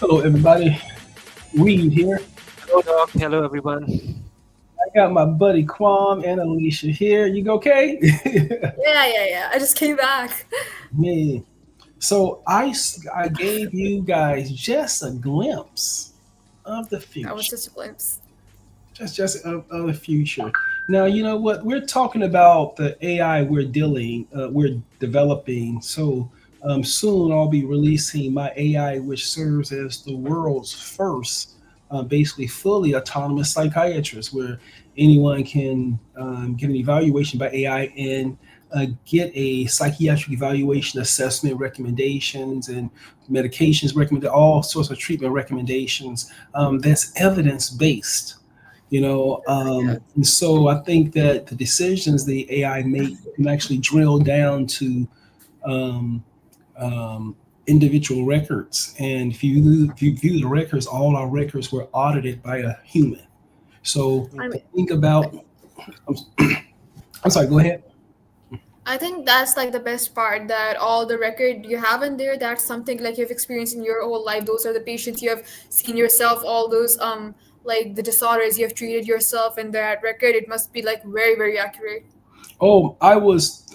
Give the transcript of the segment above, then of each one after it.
Hello, everybody. Reed here. Hello, Doc. Hello, everyone. I got my buddy Quam and Alicia here. You go, okay? Yeah. I just came back. Man. So I gave you guys just a glimpse of the That was future. just a glimpse. Just of the future. Now, you know what? We're talking about the AI we're developing. So soon I'll be releasing my AI, which serves as the world's first, basically fully autonomous psychiatrist, where anyone can get an evaluation by AI and get a psychiatric evaluation, assessment recommendations, and medications recommended, all sorts of treatment recommendations that's evidence based. Yeah. And so I think that the decisions the AI make can actually drill down to um, individual records. And if you view the records, all our records were audited by a human. So I mean, think about. I'm, I'm sorry. Go ahead. I think that's like the best part that all the record you have in there, that's something like you've experienced in your whole life. Those are the patients you have seen yourself, all those like the disorders you have treated yourself in that record. It must be like very accurate. Oh, I was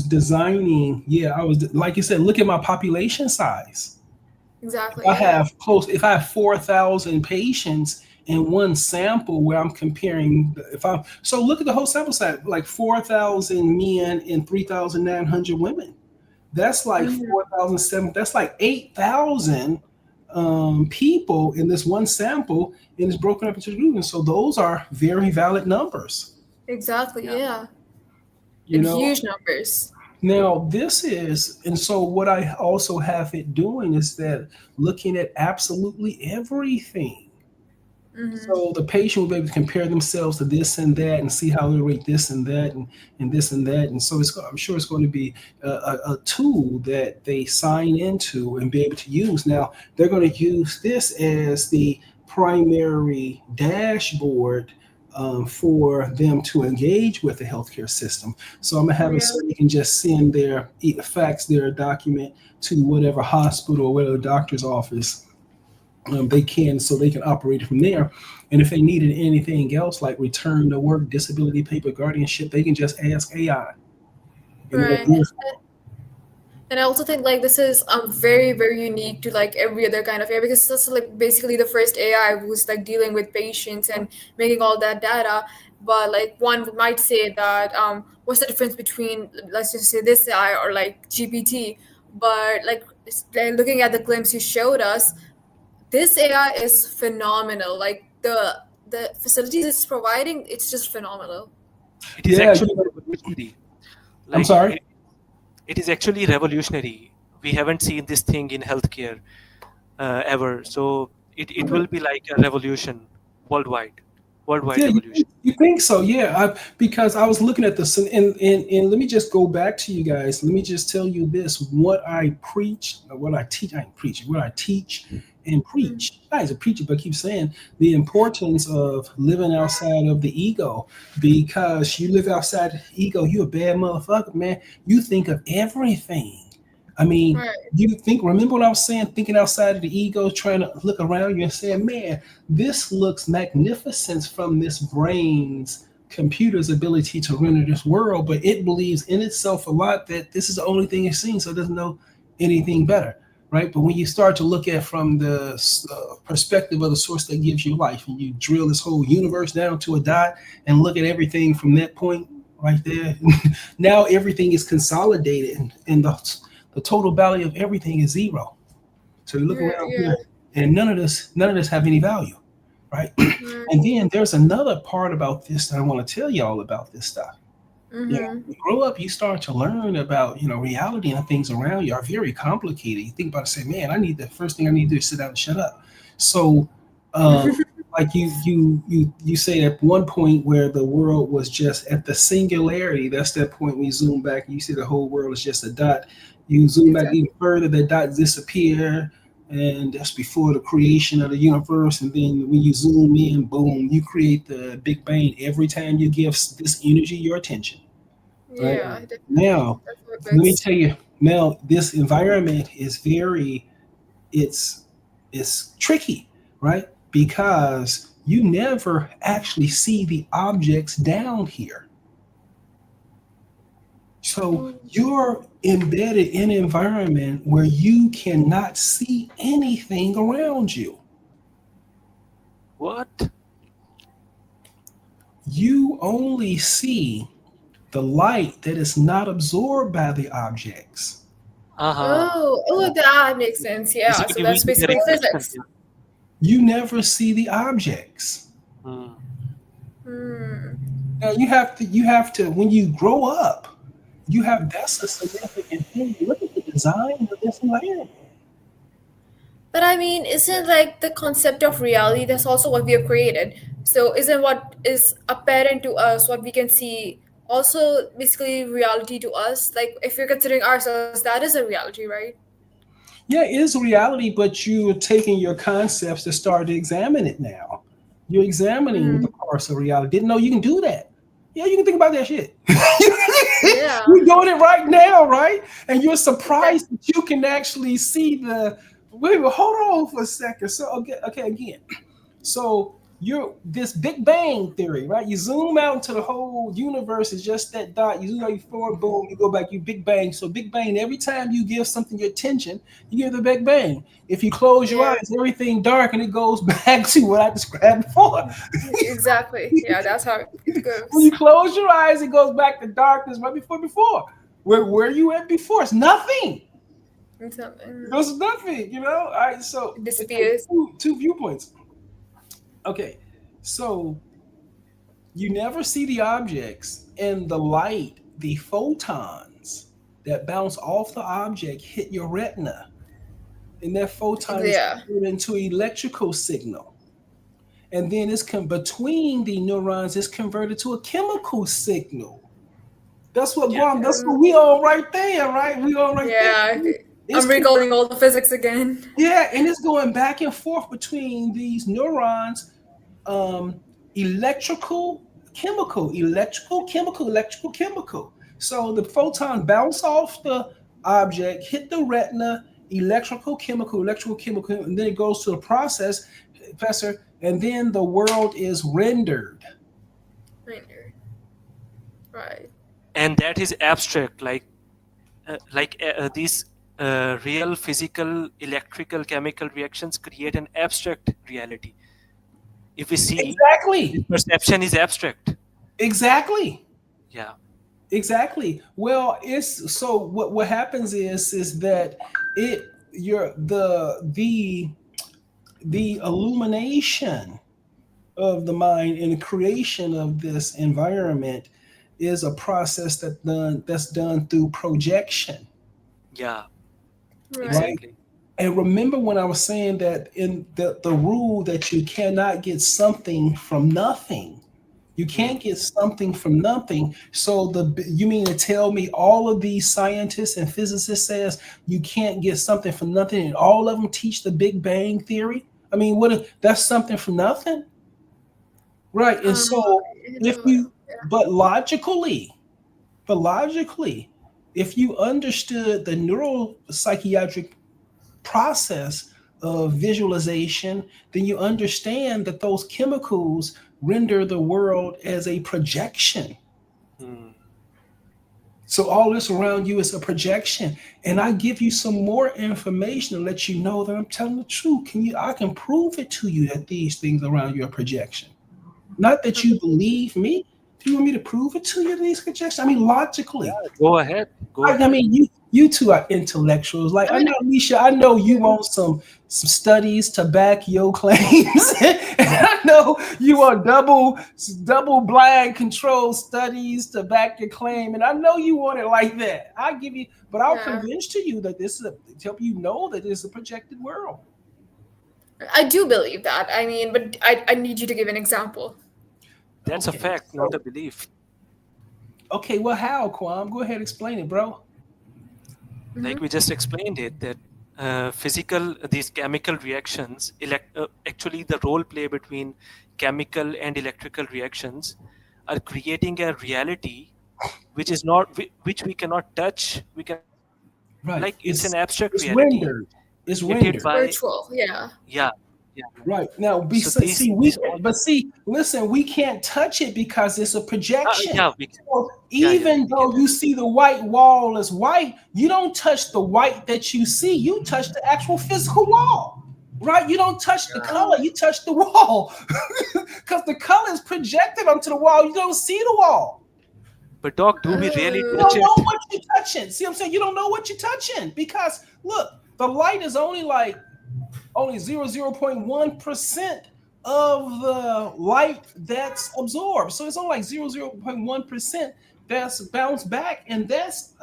designing. Yeah, I was like you said. Look at my population size. Exactly, yeah. If I have 4,000 patients in one sample where I'm comparing, if I so look at the whole sample size, like 4,000 men and 3,900 women. That's like Hmm. 4,007. That's like 8,000 people in this one sample, and it's broken up into groups. And so those are very valid numbers. Exactly, Yeah. yeah. You And know, huge numbers. Now, this is, and so what I also have it doing is that looking at absolutely everything. Mm-hmm. So the patient will be able to compare themselves to this and that and see how they rate this and that and this and that. And so I'm sure it's going to be a tool that they sign into and be able to use. Now, they're going to use this as the primary dashboard for them to engage with the healthcare system. So I'm going to have it Yeah. so they can just send their fax their document to whatever hospital or whatever doctor's office they can, so they can operate from there. And if they needed anything else like return to work, disability paper, guardianship, they can just ask AI and it'll Right. do it for And I also think like this is very unique to like every other kind of AI because this is like basically the first AI who's like dealing with patients and making all that data. But like one might say that what's the difference between, let's just say, this AI or like GPT? But like looking at the glimpse you showed us, this AI is phenomenal. Like the facilities it's providing, it's just phenomenal. It them. is Yeah, actually revolutionary. I'm Like sorry. it is actually revolutionary. We haven't seen this thing in healthcare ever. So it will be like a revolution worldwide, worldwide Yeah, revolution. you think so? Yeah, because I was looking at this, and let me just go back to you guys. Let me just tell you this: what I preach, or what I teach, I ain't preaching. What I teach and Mhm. preach. I as a preacher, but I keep saying the importance of living outside of the ego. Because you live outside the ego, you a bad motherfucker, man. You think of everything. I mean, Right. you think. Remember what I was saying? Thinking outside of the ego, trying to look around you and saying, "Man, this looks magnificent from this brain's computer's ability to render this world, but it believes in itself a lot that this is the only thing it's seen, so it doesn't know anything better, right? But when you start to look at from the perspective of the source that gives you life, and you drill this whole universe down to a dot and look at everything from that point right there, now everything is consolidated, and the total value of everything is zero. So you look Yeah, around yeah. here, and none of this have any value, right? Right. And then there's another part about this that I want to tell y'all about this stuff. Mm-hmm. You grow up, you start to learn about reality and things around you are very complicated. You think about it, say, man, I need the first thing I need to do is sit down and shut up. So, um, like you say at one point where the world was just at the singularity. That's that point when you zoom back, you see the whole world is just a dot. You zoom back even Exactly. further, the dot disappear, and that's before the creation of the universe. And then when you zoom in, boom, you create the Big Bang every time you give this energy your attention, right? Yeah, definitely. Now, That's what it let me works. tell you, now this environment is very, it's is tricky, right? Because you never actually see the objects down here. So Mm. you're embedded in an environment where you cannot see anything around you. What? You only see the light that is not absorbed by the objects. Uh-huh. Oh, that makes sense. Yeah, so Basically, we that's see the basically reflection. physics. Yeah. You never see the objects. Hmm. Hmm. Now you have to when you grow up, you have that's a significant thing. Look at the design of this environment. But I mean, isn't like the concept of reality that's also what we have created? So isn't what is apparent to us what we can see also basically reality to us? Like if you're considering ourselves, that is a reality, right? Yeah, it is reality, but you're taking your concepts to start to examine it now. You're examining Mm. the parts of reality. Didn't know you can do that. Yeah, you can think about that shit. Yeah. You're doing it right now, right? And you're Exactly. surprised that you can actually see the. Wait, hold on for a second. So, okay, again. So you're this Big Bang theory, right? You zoom out into the whole universe is just that dot. You zoom out, you forward, boom, you go back, you Big Bang. So Big Bang, every time you give something your attention, you give the Big Bang. If you close your Yeah. eyes, everything dark and it goes back to what I described before. Exactly. Yeah, that's how it When goes. you close your eyes, it goes back to darkness right before. Where you at before? It's nothing. It's not- There's nothing, you know? All right, so It okay, disappears. two viewpoints. Okay, so you never see the objects, and the light, the photons that bounce off the object hit your retina, and that photon is Yeah. converted into electrical signal. And then between the neurons, it's converted to a chemical signal. That's what Yeah. Guam, that's what we on right there, right? We on right there. Yeah. It's I'm recalling all the physics again. yeah, and it's going back and forth between these neurons, um, electrical, chemical, electrical, chemical, electrical, chemical. So the photon bounce off the object, hit the retina, electrical, chemical, and then it goes to the process, professor, and then the world is rendered. Reindeer. Right. And that is abstract, these real physical, electrical, chemical reactions create an abstract reality. If we see, this Exactly. perception is abstract. Exactly. Yeah. Exactly. Well, it's so what happens is that it your the illumination of the mind and the creation of this environment is a process that's done through projection, Yeah. Right. right? Exactly. And remember when I was saying that in the rule that you cannot get something from nothing. You Hmm. can't get something from nothing. So you mean to tell me all of these scientists and physicists says you can't get something from nothing, and all of them teach the Big Bang theory? I mean, that's something from nothing, right? And Um, so you if know, you, but logically, but logically, if you understood the neuropsychiatric process of visualization, then you understand that those chemicals render the world as a projection. Hmm. So all this around you is a projection. And I give you some more information to let you know that I'm telling the truth. I can prove it to you that these things around you are projection. Not that you believe me. Do you want me to prove it to you, these projections? I mean, logically. Go ahead. Go I ahead. mean, you two are intellectuals. Like I I mean, know, Alicia. I know you want some studies to back your claims, and I know you want double blind control studies to back your claim, and I know you want it like that. I give you, but I'll yeah, convince to you that this is to help you know that this is a projected world. I do believe that. I mean, but I need you to give an example. That's a Okay, fact, not a so belief. okay, well, how Quam? Go ahead, explain it, bro. Hmm. Like we just explained it, that these chemical reactions, actually the role play between chemical and electrical reactions are creating a reality which which we cannot touch. We cannot, like, it's an Right. abstract reality. It's rendered. It's created rendered. by, Virtual, yeah. yeah, yeah. Right. Now, So these all, listen, we can't touch it because it's a projection. yeah, we can, So yeah, even we can though you touch it. see the white wall as white, you don't touch the white that you see. You touch the actual physical wall, right? You don't touch the color. You touch the wall because the color is projected onto the wall. You don't see the wall. But Doc, do we really You touch don't know it? what you're touching. See what I'm saying? You don't know what you're touching because look, the light is only 0.1% of the light that's absorbed. So it's only like 0.1% that's bounced back, and that's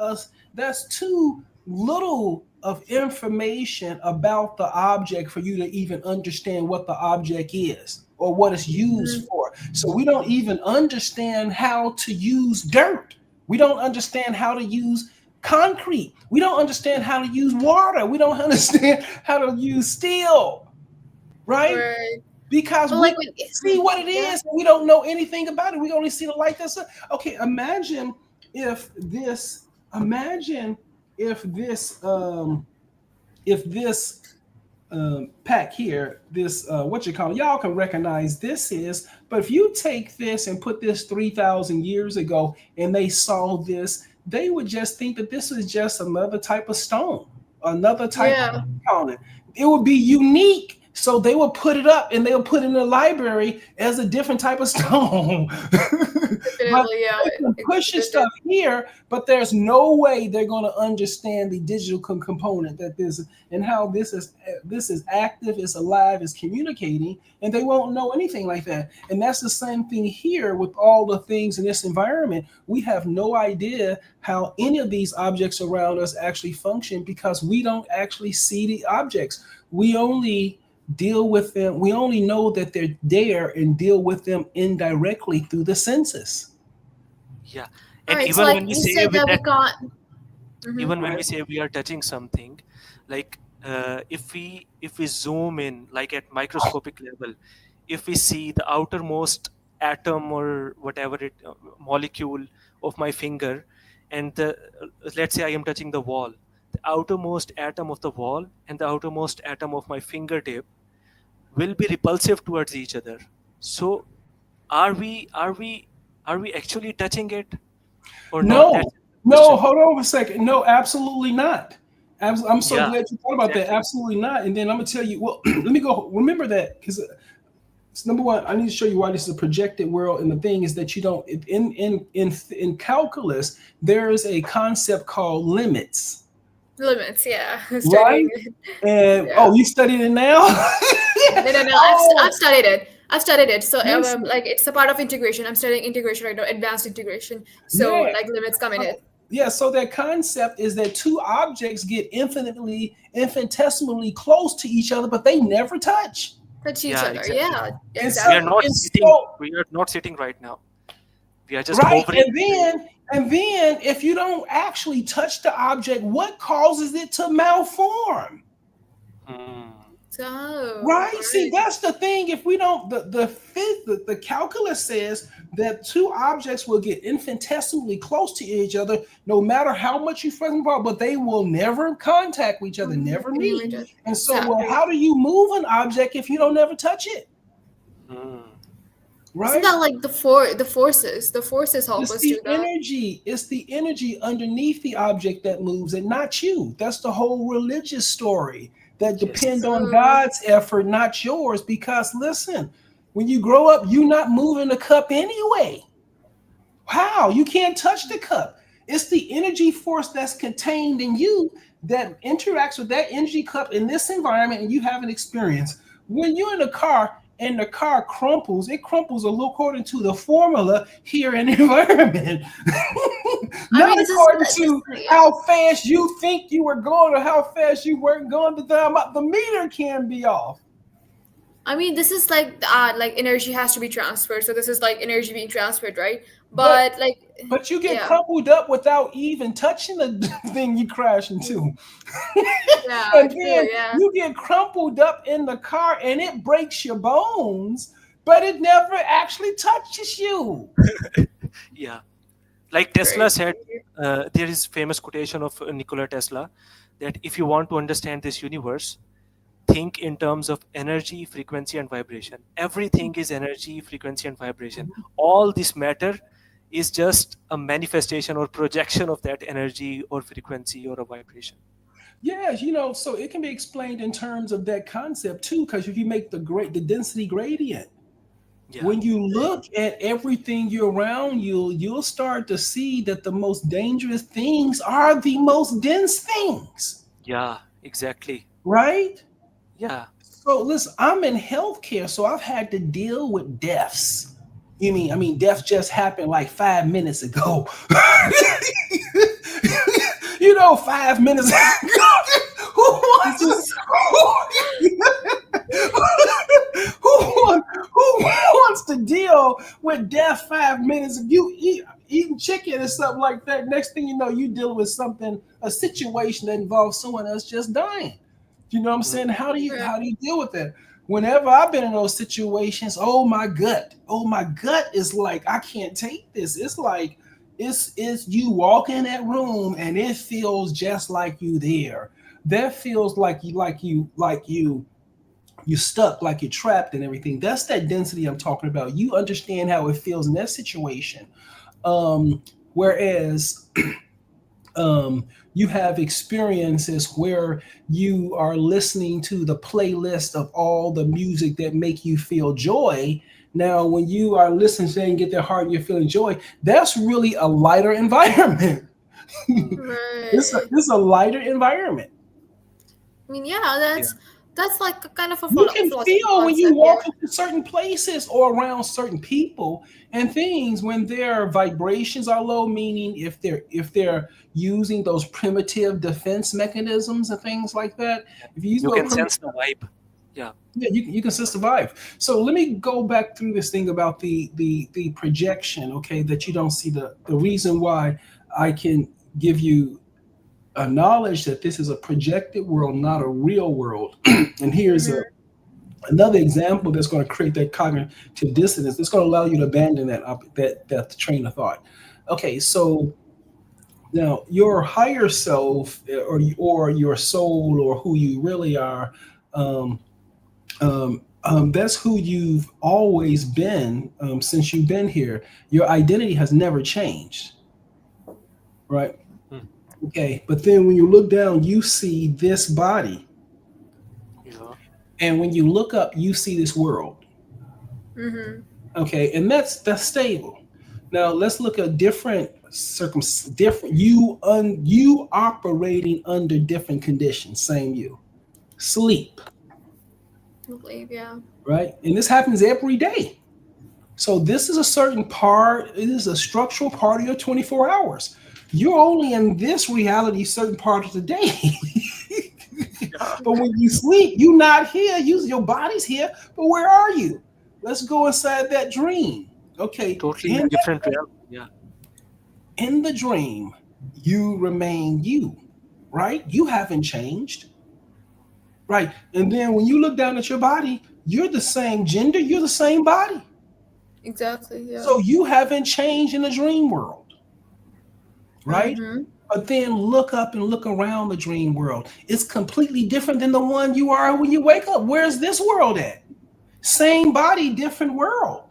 too little of information about the object for you to even understand what the object is or what it's used for. So we don't even understand how to use dirt. We don't understand how to use concrete. We don't understand how to use water. We don't understand how to use steel, right? Right. Because But we like with see what it yeah. is, and we don't know anything about it. We only see the light that's okay. If this, imagine if this pack here, this what you call it, y'all can recognize this is, but if you take this and put this 3,000 years ago and they saw this, they would just think that this was just another type of stone, another type Yeah. of component. It would be unique. So they will put it up and they'll put it in the library as a different type of stone. But Definitely, yeah. they can push your stuff here, but there's no way they're going to understand the digital component that this and how this is active, it's alive, it's communicating, and they won't know anything like that. And that's the same thing here with all the things in this environment. We have no idea how any of these objects around us actually function because we don't actually see the objects. We only deal with them. We only know that they're there and deal with them indirectly through the senses. Yeah. All And right, so even like when we you say said with that we that, can't. even when Right. we say we are touching something, like if we zoom in, like at microscopic level, if we see the outermost atom or whatever it molecule of my finger, and let's say I am touching the wall, the outermost atom of the wall and the outermost atom of my fingertip will be repulsive towards each other. So are we actually touching it or not? No, That's the no, question. hold on a second. No, absolutely not. I'm so Yeah, glad you thought about that. exactly. Absolutely not. And then I'm gonna tell you. Well, let me go. Remember that because number one, I need to show you why this is a projected world. And the thing is that you don't in calculus there is a concept called limits, Limits, yeah. right? Studying it. And Yeah. oh, you studied it now? No. I've Oh, studied it. I've studied it. So listen, like it's a part of integration. I'm studying integration right now, advanced integration. So yeah. like limits come in it. Yeah, so that concept is that two objects get infinitesimally close to each other, but they never touch. Touch each Yeah, other. exactly. Yeah, And We so, are exactly. not and sitting. so, We are not sitting right now. We are just right, hovering. and then if you don't actually touch the object, what causes it to malform? Hmm. So Right. See, right. that's the thing. If we don't, the calculus says that two objects will get infinitesimally close to each other, no matter how much you friend them apart, but they will never contact with each other, never meet. And so, well, Exactly. how do you move an object if you don't never touch it? Hmm. Isn't Right. that like the forces? The forces help us do that. It's the energy underneath the object that moves it, not you. That's the whole religious story that depend Yes. on True. God's effort, not yours. Because listen, when you grow up, you're not moving the cup anyway. How? You can't touch the cup. It's the energy force that's contained in you that interacts with that energy cup in this environment, and you have an experience. When you're in a car and the car crumples, it crumples a little according to the formula here in the environment, I not mean, according this to yeah. how fast you think you were going or how fast you weren't going. The meter can be off. I mean, this is like energy has to be transferred. So this is like energy being transferred, right? But But like, But you get yeah, crumpled up without even touching the thing you crash into. yeah, And true, then yeah. you get crumpled up in the car and it breaks your bones, but it never actually touches you. Yeah. Like Tesla Crazy. said, there is famous quotation of Nikola Tesla that if you want to understand this universe, think in terms of energy, frequency, and vibration. Everything is energy, frequency, and vibration. All this matter is just a manifestation or projection of that energy or frequency or a vibration. Yeah, you know, so it can be explained in terms of that concept too, because if you make the density gradient, Yeah, when you look at everything you around you, you'll start to see that the most dangerous things are the most dense things, yeah, exactly. right? Yeah. So listen, I'm in healthcare, so I've had to deal with deaths. I mean, death just happened like 5 minutes ago. 5 minutes ago. Who This wants is who wants to deal with death 5 minutes? If you eating chicken or something like that, next thing you know, you deal with something, a situation that involves someone else just dying. You know what I'm Mm. saying? How do you right. how do you deal with that? Whenever I've been in those situations, oh my gut is like I can't take this. It's like it's you walk in that room and it feels just like you there. That feels like you stuck, like you're trapped and everything. That's that density I'm talking about. You understand how it feels in that situation. Whereas you have experiences where you are listening to the playlist of all the music that make you feel joy. Now, when you are listening to it and get their heart and you're feeling joy, that's really a lighter environment. Mm. Right. It's a lighter environment. I mean, yeah, that's Yeah. that's like a kind of a You can philosophy feel when you concept. Yeah. walk into certain places or around certain people and things when their vibrations are low, meaning if they're using those primitive defense mechanisms and things like that. Yeah. If you use You those can primitive, sense the vibe. Yeah. yeah, you can still survive. So let me go back through this thing about the projection, okay, that you don't see the reason why I can give you a knowledge that this is a projected world, not a real world. And here's Mm-hmm. another example that's going to create that cognitive dissonance. It's going to allow you to abandon that train of thought. Okay, so now your higher self, or your soul, or who you really are, um, that's who you've always been, since you've been here. Your identity has never changed, right? Mm. Okay, but then when you look down, you see this body, Yeah. and when you look up, you see this world. Mm-hmm. Okay, and that's stable. Now let's look at different you operating under different conditions. Same you. Sleep, I believe, yeah. right? And this happens every day. So this is a certain part. It is a structural part of your 24 hours. You're only in this reality certain part of the day. Yeah. But when you sleep, you're not here. Your body's here, but where are you? Let's go inside that dream. Okay, Totally different realm. Yeah. in the dream, you remain you, right? You haven't changed, right? And then when you look down at your body, you're the same gender, you're the same body. Exactly, yeah. So you haven't changed in the dream world, right? Mm-hmm. But then look up and look around the dream world. It's completely different than the one you are when you wake up. Where's this world at? Same body, different world.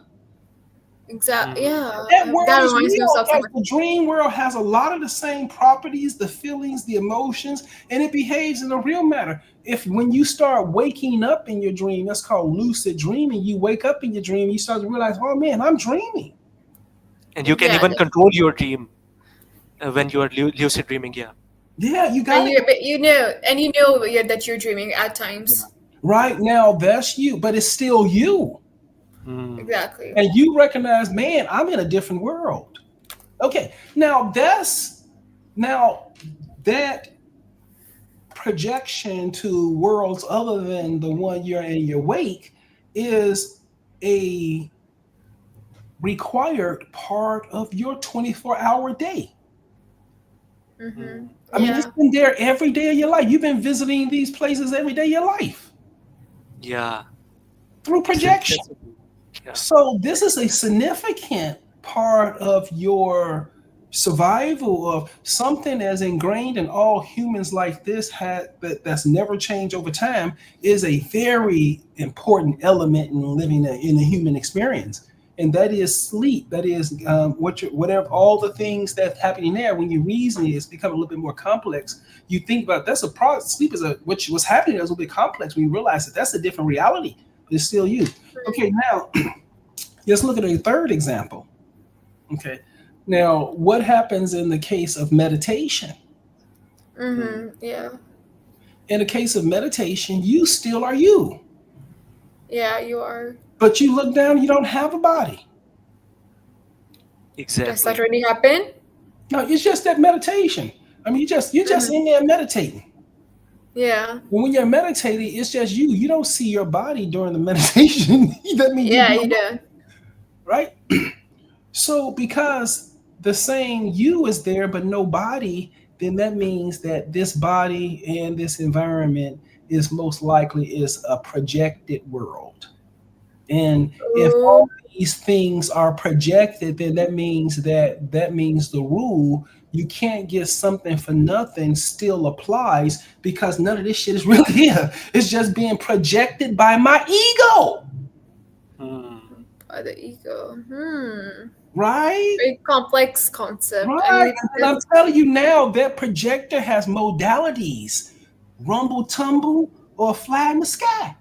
Exactly, Mm. yeah. That world That is reminds me of real something. because the dream world has a lot of the same properties, the feelings, the emotions, and it behaves in a real matter. If when you start waking up in your dream, that's called lucid dreaming. You wake up in your dream, you start to realize, oh man, I'm dreaming. And you can Yeah, even control your dream when you are lucid dreaming. Yeah. Yeah, you and got it. you know yeah, that you're dreaming at Yeah. times. Right now, that's you, but it's still you. Mm. Exactly. And you recognize, man, I'm in a different world. Okay, now that projection to worlds other than the one you're in your wake is a required part of your 24-hour day. Mm-hmm. Mm. I mean, it's Yeah. been there every day of your life. You've been visiting these places every day of your life Yeah. through It's projection. impressive. Yeah. So this is a significant part of your Survival of something as ingrained in all humans like this that's never changed over time is a very important element in living in the human experience, and that is sleep. That is whatever all the things that's happening there. When you reason it, it's become a little bit more complex. You think about that's a pro sleep is a what's happening is a little bit complex when you realize that that's a different reality, but it's still you. Okay, now let's look at a third example. Okay. Now, what happens in the case of meditation? Mm-hmm. Yeah. In the case of meditation, you still are you, Yeah, you are. but you look down, you don't have a body. Does that Exactly. really happen? No, it's just that meditation. I mean, you're just Mm-hmm. in there meditating. Yeah. And when you're meditating, it's just you. You don't see your body during the meditation. That means you Yeah, do, you do. right? So because the saying you is there but no body, then that means that this body and this environment is most likely is a projected world. And if Oh, all these things are projected, then that means the rule you can't get something for nothing still applies because none of this shit is really here. It's just being projected by my ego, Hmm. by the ego. Hmm. right? Very complex concept. I Right. mean, And I'm telling you now, that projector has modalities: rumble tumble or fly in the sky.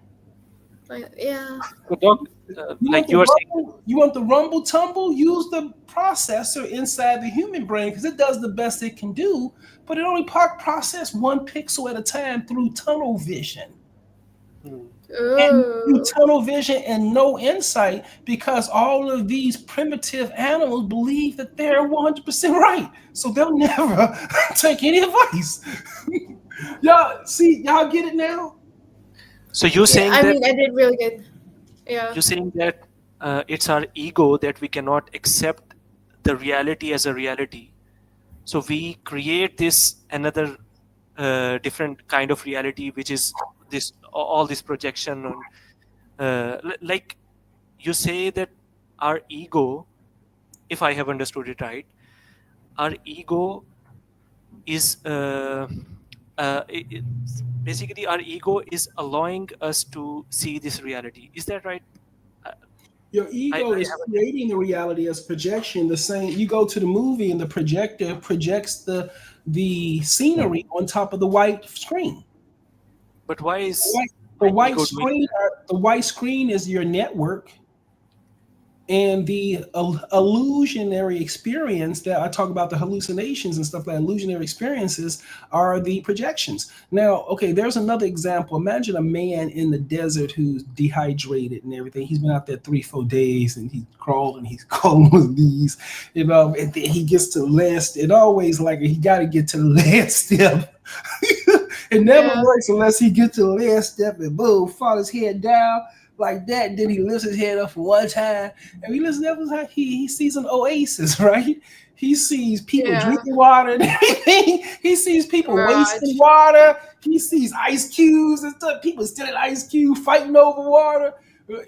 yeah. So, Doc, You want like the you are saying, rumble, you want the rumble tumble, use the processor inside the human brain because it does the best it can do, but it only process one pixel at a time through tunnel vision. hmm, And through Oh. tunnel vision and no insight because all of these primitive animals believe that they're 100% right. So they'll never take any advice. Y'all get it now? so you're Yeah, saying I that mean, I did really good. Yeah. you're saying that it's our ego that we cannot accept the reality as a reality. So we create this another different kind of reality, which is this all this projection on like you say that our ego, if I have understood it right, our ego is basically our ego is allowing us to see this reality. Is that right? I, Your I ego is haven't. creating the reality as projection. The same you go to the movie and the projector projects the scenery on top of the white screen. But why The is white, the my white ego doing screen that? the white screen is your network, and the illusionary experience that I talk about, the hallucinations and stuff like illusionary experiences are the projections. Now, okay, there's another example. Imagine a man in the desert who's dehydrated and everything. He's been out there 3 4 days and he's crawling, he's crawling with these, and then he gets to the last. It always like he got to get to the last step. It never Yeah. works unless he gets to the last step and boom, fall his head down like that. And then he lifts his head up for one time, and he listens to that. He sees an oasis, right? He sees people Yeah. drinking water and everything. He sees people wasting Mirage. water. He sees ice cubes and stuff. People stealing ice cubes, fighting over water.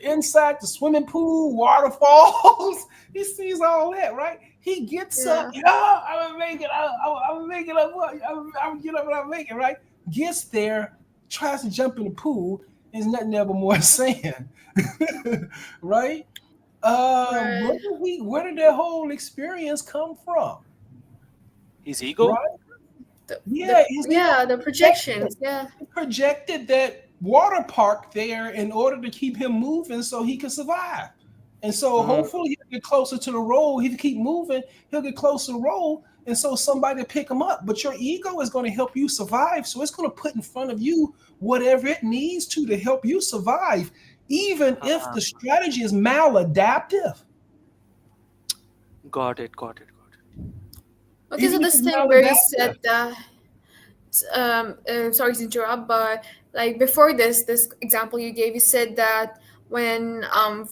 Inside the swimming pool, waterfalls. He sees all that, right? He gets up. Yeah. I'm gonna make it. I'm gonna make it up. I'm gonna get up and I'm make it, right? Gets there, tries to jump in the pool, is nothing ever more sand, right? Where Right. did that whole experience come from, His ego? right? The Yeah, his ego yeah, the projected, projections. Yeah. projected that water park there in order to keep him moving so he could survive. And so Hmm. hopefully he'll get closer to the road. He'll keep moving, he'll get closer to the road. And so somebody will pick him up. But your ego is going to help you survive. So it's going to put in front of you whatever it needs to help you survive, even if Ah, the strategy is maladaptive. got it, got it, got it. Okay, so Even if this it's thing where you maladaptive. said that, sorry to interrupt, but like before this example you gave, you said that when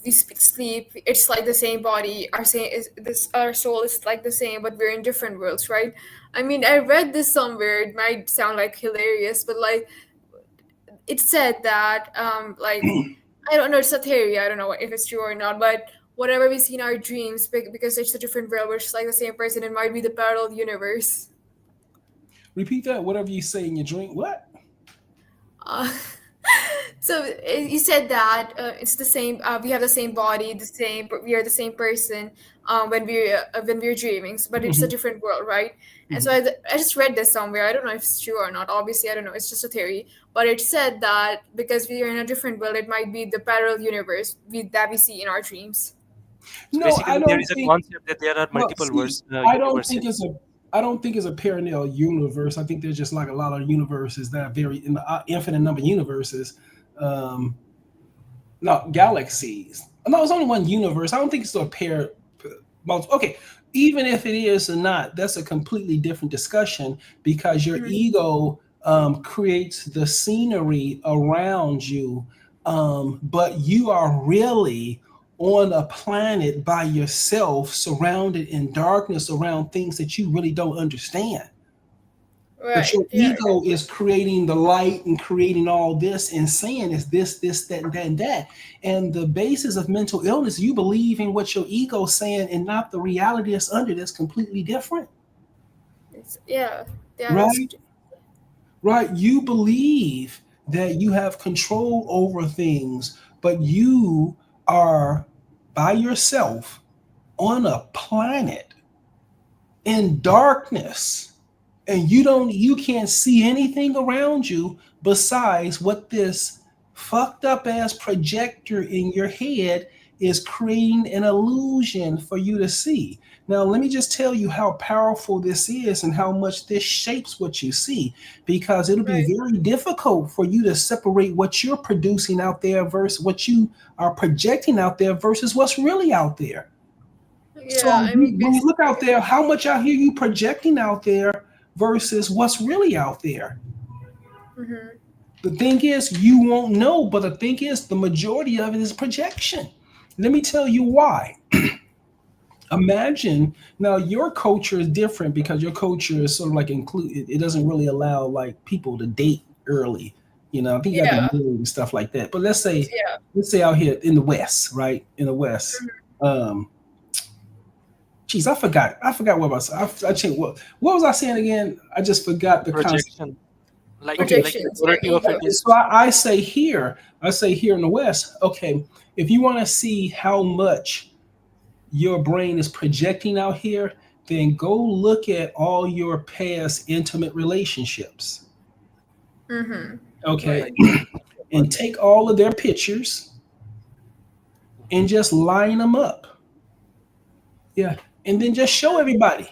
we sleep, it's like the same body. Our same is this. Our soul is like the same, but we're in different worlds, right? I mean, I read this somewhere. It might sound like hilarious, but like it said that like I don't know, it's a theory. I don't know if it's true or not, but whatever we see in our dreams, because it's a different world, we're just like the same person. It might be the parallel universe. Repeat that. Whatever you say in your dream. What? Uh, so you said that it's the same. We have the same body, the same. We are the same person when we're dreaming, but it's a Mhm, different world, right? And so mhm. I just read this somewhere. I don't know if it's true or not. Obviously, I don't know. It's just a theory. But it said that because we are in a different world, it might be the parallel universe that we see in our dreams. So No, I basically, there don't is a think. concept that there are Well, multiple see, I don't think universes. it's a. I don't think it's a parallel universe. I think there's just like a lot of universes that are very in the infinite number of universes. Um, no galaxies. No, it's only one universe. I don't think it's a pair. Okay, even if it is or not, that's a completely different discussion because your Mhm. ego creates the scenery around you, but you are really on a planet by yourself, surrounded in darkness around things that you really don't understand. But Right. your Yeah. ego is creating the light and creating all this and saying it's this, that, and that, and that. And the basis of mental illness, you believe in what your ego's saying and not the reality that's under that's completely different. Yeah. Yeah. Right? Right. You believe that you have control over things, but you are by yourself on a planet in darkness and you can't see anything around you besides what this fucked up ass projector in your head is creating an illusion for you to see. Now let me just tell you how powerful this is and how much this shapes what you see, because it'll be Right. very difficult for you to separate what you're producing out there versus what you are projecting out there versus what's really out there. Yeah. So I mean, when you look out basically. there, how much out here you projecting out there versus what's really out there? Hmm. The thing is, you won't know, but the thing is, the majority of it is projection. Let me tell you why. Imagine now your culture is different because your culture is sort of like it doesn't really allow like people to date early. I think you got to Yeah. get married and stuff like that. But Yeah. let's say out here in the West, right? In the West, um, Jeez, I forgot what I was. I changed what was I saying again? I just forgot the concept. Projection, like Okay, Projections. Your majority of it ego. okay. is So I say here in the West. Okay, if you want to see how much your brain is projecting out here, then go look at all your past intimate relationships. Mm-hmm. Okay, Right. like what we talked about. and take all of their pictures and just line them up. Yeah, and then just show everybody.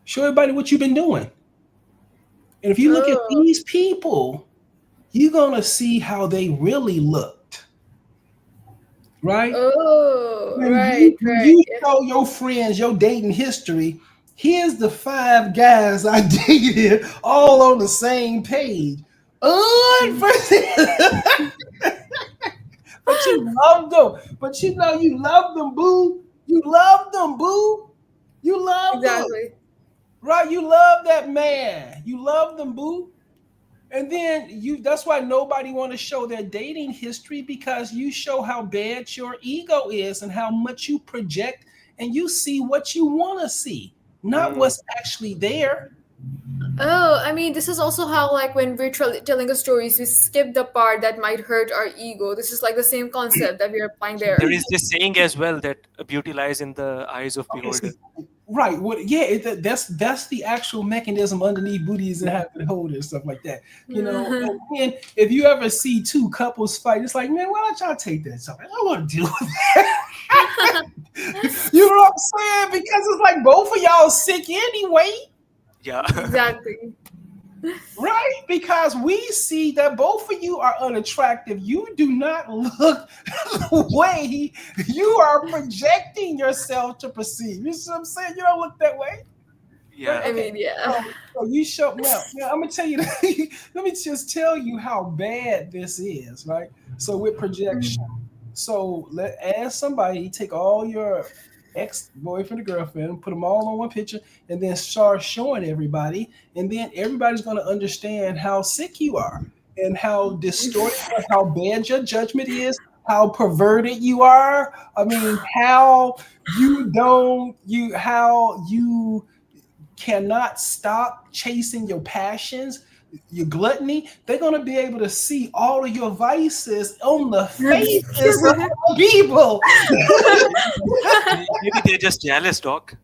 Show everybody what you've been doing. And if you look at Oh. these people, you're gonna see how they really looked, right? Oh. When you Right. when Right. you Yeah. show your friends your dating history, here's the 5 guys I dated all on the same page. Unfortunately, but you love them. But you love them, boo. You love them, boo. You love them, Exactly. right? You love that man. You love them, boo. And then that's why nobody want to show their dating history because you show how bad your ego is and how much you project and you see what you want to see, not Mm. what's actually there. Oh, I mean, this is also how, like, when we're telling the stories, we skip the part that might hurt our ego. This is like the same concept that we are applying There there. is this saying as well that beauty lies in the eyes of Okay, beholder. see, right. What? Yeah, that's the actual mechanism underneath booties and having hold and stuff like that. And then if you ever see two couples fight, it's like, man, why don't y'all take that? So I don't want to deal with that. You know what I'm saying? Because it's like both of y'all sick anyway. Yeah. Exactly. Right? Because we see that both of you are unattractive. You do not look the way you are projecting yourself to perceive. You see what I'm saying? You don't look that way. Right? Yeah. I Okay. mean, yeah. So you show now I'm gonna tell you let me just tell you how bad this is, right? So with projection. So let ask somebody, take all your ex-boyfriend or girlfriend, put them all on one picture, and then start showing everybody, and then everybody's gonna understand how sick you are and how distorted or how bad your judgment is how perverted you are. I mean, how you cannot stop chasing your passions, your gluttony. They're gonna be able to see all of your vices on the faces of people. Maybe they're just jealous, doc.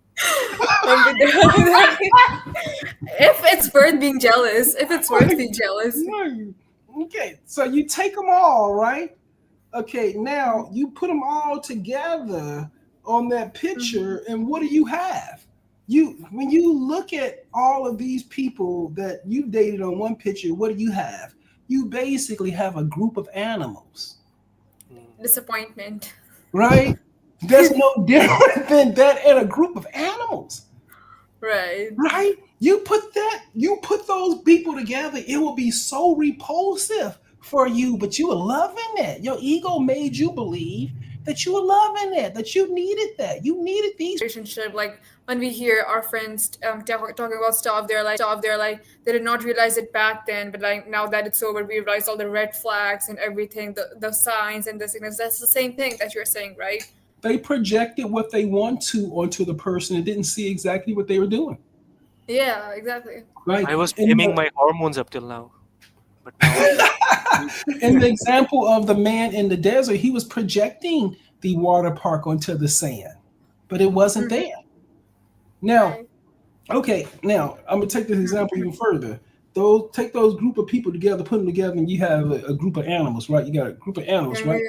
If it's worth being jealous, if it's worth being jealous. Okay, so you take them all, right? Okay, now you put them all together on that picture, and what do you have? When you look at all of these people that you dated on one picture, what do you have? You basically have a group of animals, Disappointment. right? That's no different than that in a group of animals, Right. right? You put those people together, it will be so repulsive for you, but you were loving it. Your ego made you believe that you were loving it, that you needed that. You needed these. Relationship, like when we hear our friends talking about stuff, they're like they did not realize it back then, but like now that it's over, we realize all the red flags and everything, the signs and the signals. That's the same thing that you're saying, right? They projected what they want to onto the person and didn't see exactly what they were doing. Yeah, exactly. Right. I was blaming my hormones up till now, but now In the example of the man in the desert, he was projecting the water park onto the sand, but it wasn't there. Now, Right. okay, now I'm gonna take this example even further. Take those group of people together, put them together, and you have a group of animals, right? You got a group of animals, right?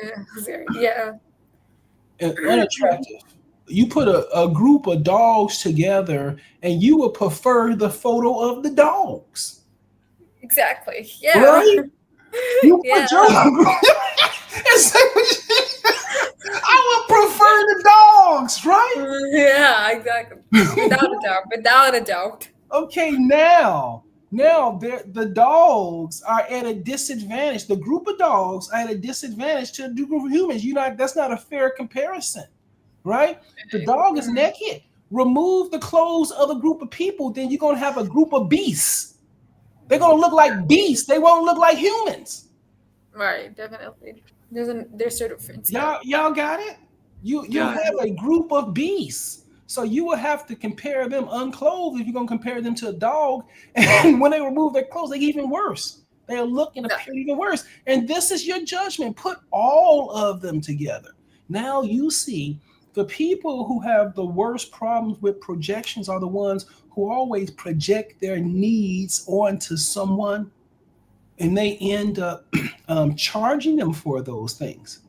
Yeah. And unattractive. You put a group of dogs together, and you would prefer the photo of the dogs, Exactly. Yeah. right? You Yeah. put your and say, I would prefer the dogs, right? Yeah, exactly. Without a doubt. Without a doubt. Okay, now the dogs are at a disadvantage. The group of dogs are at a disadvantage to the group of humans. That's not a fair comparison, right? The dog is naked. Remove the clothes of a group of people, then you're gonna have a group of beasts. They're gonna look like beasts. They won't look like humans. Right, definitely. There's a difference. Y'all got it? You Yeah. have a group of beasts. So you will have to compare them unclothed if you're gonna compare them to a dog. And when they remove their clothes, they get even worse. They look and appear even worse. And this is your judgment. Put all of them together. Now you see the people who have the worst problems with projections are the ones who always project their needs onto someone, and they end up charging them for those things,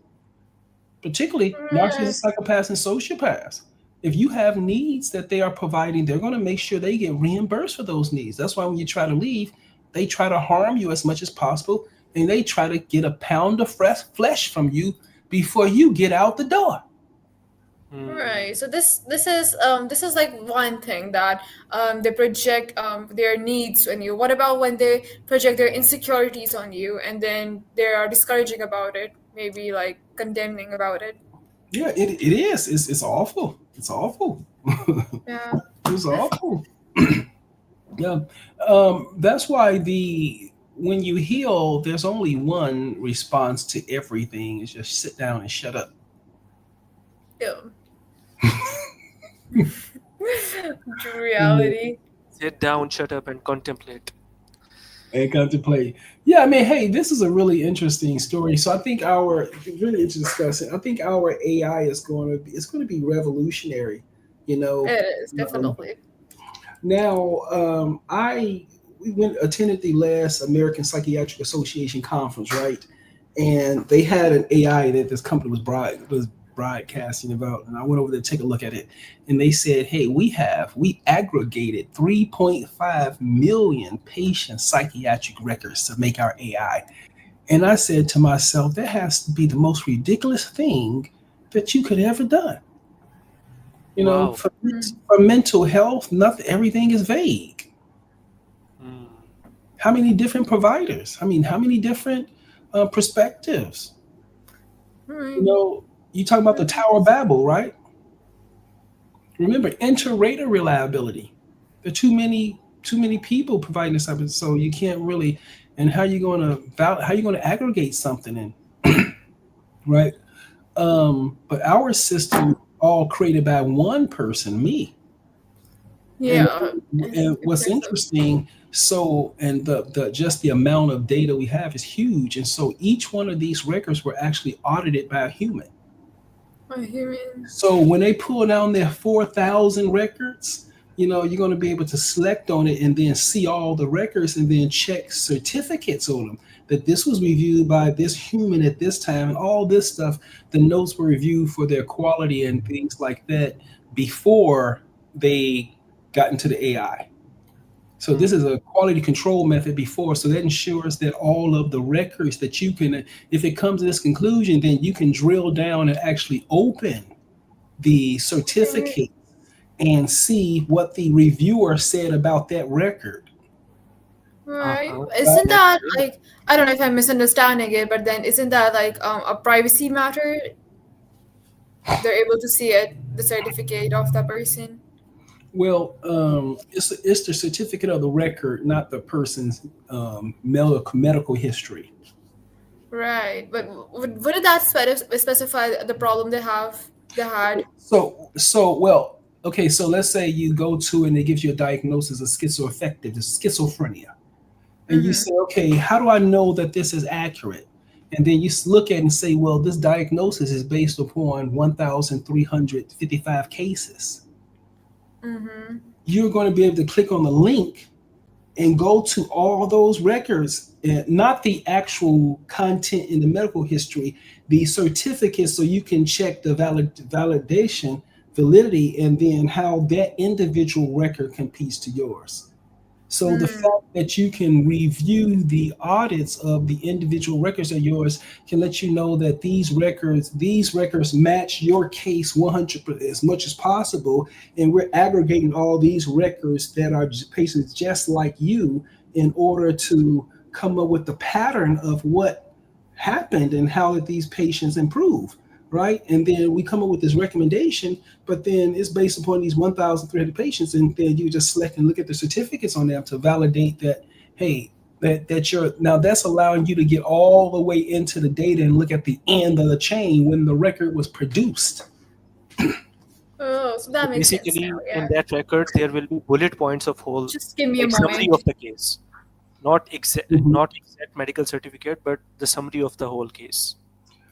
particularly narcissists, psychopaths, and sociopaths. If you have needs that they are providing, they're going to make sure they get reimbursed for those needs. That's why when you try to leave, they try to harm you as much as possible, and they try to get a pound of fresh flesh from you before you get out the door. Right. So this is like one thing that they project their needs on you. What about when they project their insecurities on you and then they are discouraging about it, maybe like condemning about it? Yeah, it is. It's awful. It's awful. Yeah. It's awful. Yeah. That's why when you heal, there's only one response to everything is just sit down and shut up. Yeah. True reality. sit down, shut up, and contemplate. And contemplate. Yeah, I mean, hey, this is a really interesting story. So I think really interesting discussion. I think our AI is it's going to be revolutionary. You know, It is definitely. now we attended the last American Psychiatric Association conference, right? And they had an AI that this company was broadcasting about, and I went over there to take a look at it, and they said, hey, we aggregated 3.5 million patient psychiatric records to make our AI. And I said to myself, that has to be the most ridiculous thing that you could ever done. You know, Wow. for mental health, everything is vague. How many different providers? I mean, how many different perspectives? You know, you talk about the Tower of Babel, right? Remember, inter-rater reliability. There are too many people providing this service, so you can't really. And how you going to aggregate something? And right? But our system all created by one person, me. And Yeah, and what's impressive. interesting, so and the just the amount of data we have is huge, and so each one of these records were actually audited by a human. I hear it. So when they pull down their 4,000 records, you're going to be able to select on it and then see all the records and then check certificates on them that this was reviewed by this human at this time and all this stuff. The notes were reviewed for their quality and things like that before they got into the AI. So this is Hmm. a quality control method before. So that ensures that all of the records that you can, if it comes to this conclusion, then you can drill down and actually open the certificate and see what the reviewer said about that record. Right. Uh-huh. Isn't That's that great. like, I don't know if I'm misunderstanding it, but then isn't that like a privacy matter? They're able to see it, the certificate of the person. Well, it's the certificate of the record, not the person's medical history. Right. But wouldn't that specify the problem they had? Well, okay, so let's say you go to and it gives you a diagnosis of schizoaffective, schizophrenia. And you Mm-hmm. say, okay, how do I know that this is accurate? And then you look at it and say, well, this diagnosis is based upon 1,355 cases. Mm-hmm. You're going to be able to click on the link and go to all those records, and not the actual content in the medical history, the certificates, so you can check the validation, validity, and then how that individual record competes to yours. So the Mm. fact that you can review the audits of the individual records of yours can let you know that these records match your case 100 as much as possible, and we're aggregating all these records that are patients just like you in order to come up with the pattern of what happened and how did these patients improve, right? And then we come up with this recommendation, but then it's based upon these 1,300 patients, and then you just select and look at the certificates on them to validate that, hey, that you're now that's allowing you to get all the way into the data and look at the end of the chain when the record was produced. Oh, so So that makes sense now. basically, in Yeah. that record, there will be bullet points of whole, Just give me a like summary moment. of the case, Mhm. not exact medical certificate, but the summary of the whole case.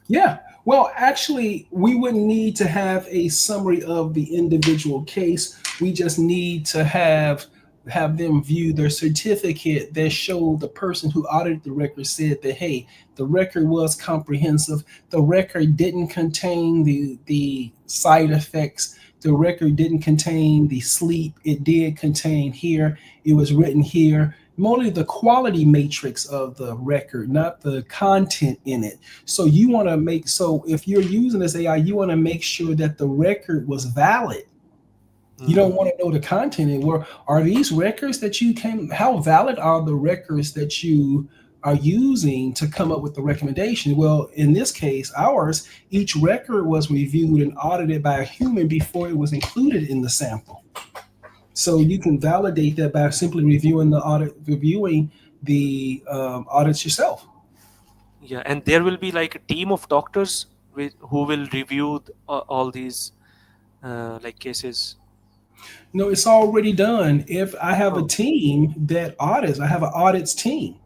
Yeah. Well, actually, we wouldn't need to have a summary of the individual case. We just need to have them view their certificate that showed the person who audited the record said that, hey, the record was comprehensive. The record didn't contain the side effects. The record didn't contain the sleep. It did contain here. It was written here. Mostly the quality matrix of the record, not the content in it. So you want to make so if you're using this AI, you want to make sure that the record was valid. You don't Hmm. want to know the content. And where are these records that you came? How valid are the records that you are using to come up with the recommendation? Well, in this case, ours, each record was reviewed and audited by a human before it was included in the sample. So you can validate that by simply reviewing the audits yourself. Yeah, and there will be like a team of doctors who will review all these like cases. No, it's already done. If I have a Oh, team that audits, I have an audits team.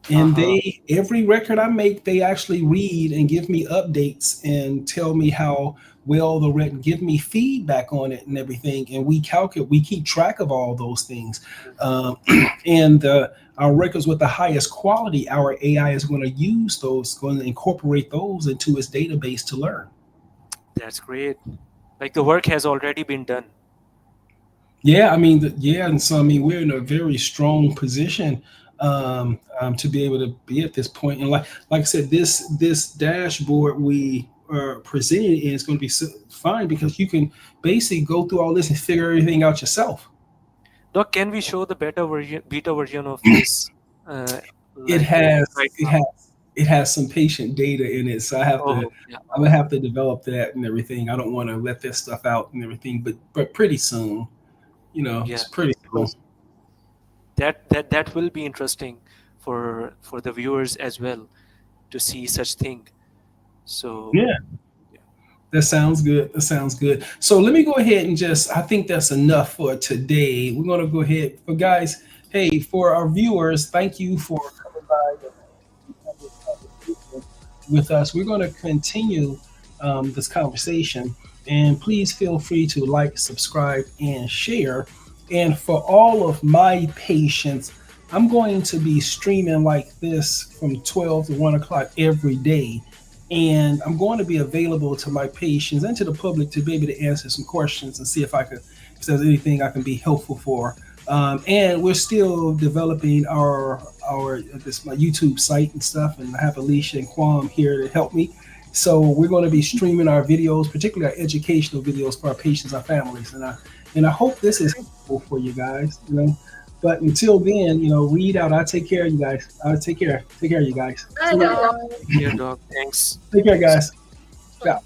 And uh-huh. they every record I make, they actually read and give me updates and tell me how well the record, give me feedback on it and everything. And we keep track of all those things. Um, and our records with the highest quality, our AI is going to use those, going to incorporate those into its database to learn. That's great. Like the work has already been done. Yeah, I mean, yeah, and so I mean, we're in a very strong position to be able to be at this point. And like I said, this dashboard we are presenting in is going to be fine because you can basically go through all this and figure everything out yourself. Doc, can we show the beta version of this uh, It like has right it now? has it has some patient data in it, so Oh, yeah. I'm gonna have to develop that and everything. I don't want to let this stuff out and everything, but pretty soon, Yeah, it's pretty soon. because that will be interesting for the viewers as well to see such thing. So Yeah. That sounds good. That sounds good. So let me go ahead and I think that's enough for today. We're going to go ahead. But guys, hey, for our viewers, thank you for coming by and having this conversation with us. We're going to continue this conversation. And please feel free to like, subscribe, and share. And for all of my patients, I'm going to be streaming like this from 12 to 1 o'clock every day, and I'm going to be available to my patients and to the public to be able to answer some questions and see if there's anything I can be helpful for. And we're still developing our this my YouTube site and stuff, and I have Alicia and Quam here to help me. So we're going to be streaming our videos, particularly our educational videos for our patients, our families, and I hope this is helpful for you guys. But until then, read out. I take care of you guys. I take care. Take care of you guys. I know. here, Doc. Thanks. Take care, Thanks. guys. Yeah.